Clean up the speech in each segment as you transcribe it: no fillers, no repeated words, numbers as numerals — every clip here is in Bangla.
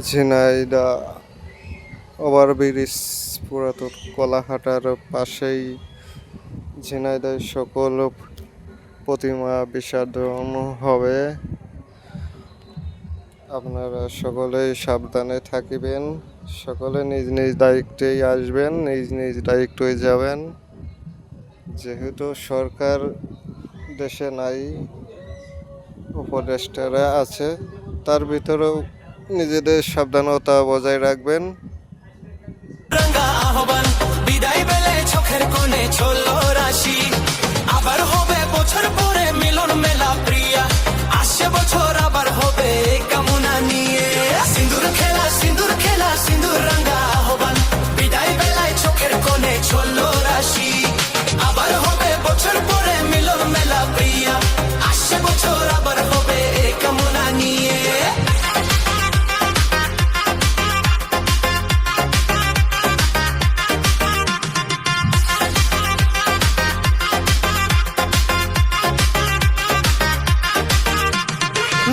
ঝিনাইদহ ওভারব্রিজ পুরাতন কলাহাটার পাশেই ঝিনাইদহ সকল প্রতিমা বিসর্জন হবে। আপনারা সকলেই সাবধানে থাকিবেন, সকলে নিজ নিজ দায়িত্বেই আসবেন, নিজ নিজ দায়িত্বই যাবেন। যেহেতু সরকার দেশে নাই, উপদেষ্টারা আছে, তার ভিতরেও নিজেদের সাবধানতা বজায় রাখবেন। বিদায় বেলে চোখের কোণে চললো রাশি, আবার হবে বছর পরে মিলন মেলা প্রিয়া, আসছে বছর আবার হবে কামনা নিয়ে। সিঁদুর খেলা সিঁদুর খেলা সিঁদুর রাঙ্গা আহ্বান, বিদায় বেলায় চোখের কোণে চললো রাশি, আবার হবে বছর পরে মিলন মেলা প্রিয়া, আসছে বছর আবার হবে কামনা নিয়ে।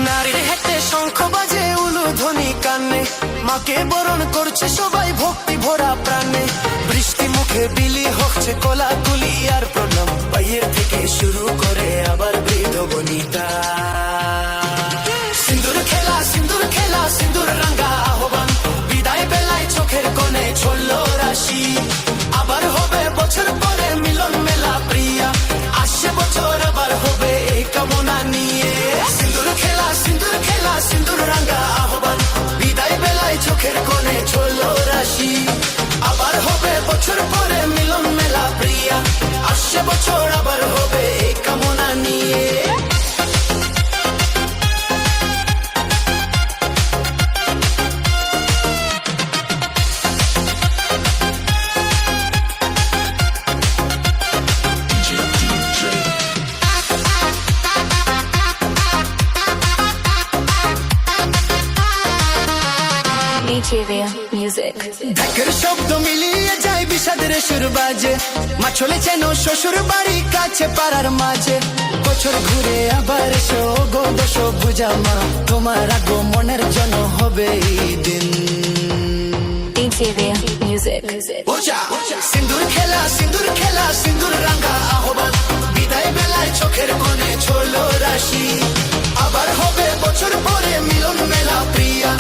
নারীর হাতে শঙ্খ বাজে উলুধ্বনি কানে, মাকে বরণ করছে সবাই ভক্তি ভরা প্রাণে। বৃষ্টি মুখে বিলি হচ্ছে কোলাকুলি আর প্রণাম, বাইয়ের থেকে শুরু করে আবার বৃদ্ধ বনিতা। সিঁদুর খেলা সিঁদুর খেলা সিঁদুর রাঙ্গা আহ্বান, বিদায় বেলায় চোখের কোণে চললো রাশি, আবার হবে বছর পরে মিলন মেলা প্রিয়া, আসছে বছর আবার হবে এই কামনা নিয়ে। সিঁদুর খেলা সিঁদুর খেলা সিঁদুর রাঙ্গা আহ্বান, বিদায় বেলায় চোখের কোণে চললো রাশি, আবার হবে বছর পরে মিলন মেলা প্রিয়া, আসছে বছর আবার হবে এই কামনা নিয়ে। ঢাকের শব্দ মিলিয়ে যায় বিষাদের সুর বাজে, মা চলে যেন শ্বশুর বাড়ি কাছে পাড়ার মাঝে। বছর ঘুরে আবার এসো গো দশ ভুজা মা, তোমার আগমনের জন্য হবে এই দিন। সিঁদুর খেলা সিঁদুর খেলা সিঁদুর রাঙ্গা আহ্বান, বিদায় বেলায় চোখের কোণে চললো রাশি, আবার হবে বছর পরে মিলন মেলা প্রিয়া,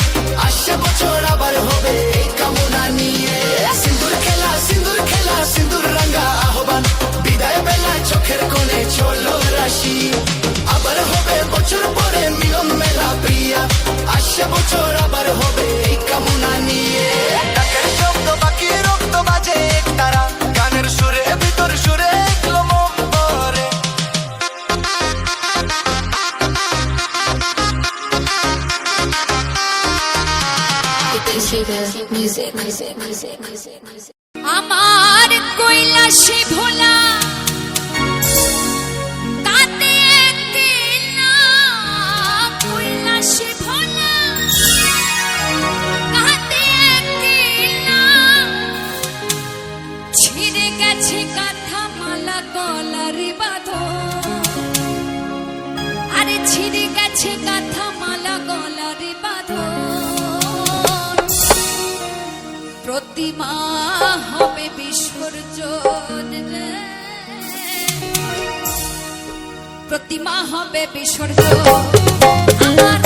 আসছে বছর আবার হবে এই কামনা নিয়ে। সিঁদুর খেলা সিঁদুর খেলা সিঁদুর রাঙ্গা আহ্বান, বিদায় বেলায় চোখের কোণে চললো রাশি, আবার হবে বছর পরে মিলন মেলা প্রিয়া, আসছে বছর আবার হবে এই কামনা নিয়ে। ডাকের শব্দ বাকি রক্ত বাজে এক তারা, গানের সুরে ভিতর সুরে মন ভরে। আমার কৈলাসে ভোলা কাতে একলা, কৈলাসে ভোলা কাতে একলা, ছিঁড়ে গেছে কাঁথা মালা গলার বাঁধন, আরে ছিঁড়ে গেছে কাঁথা মালা গলার বাঁধন। প্রতিমা হবে বিসর্জন, প্রতিমা হবে বিসর্জন, আমার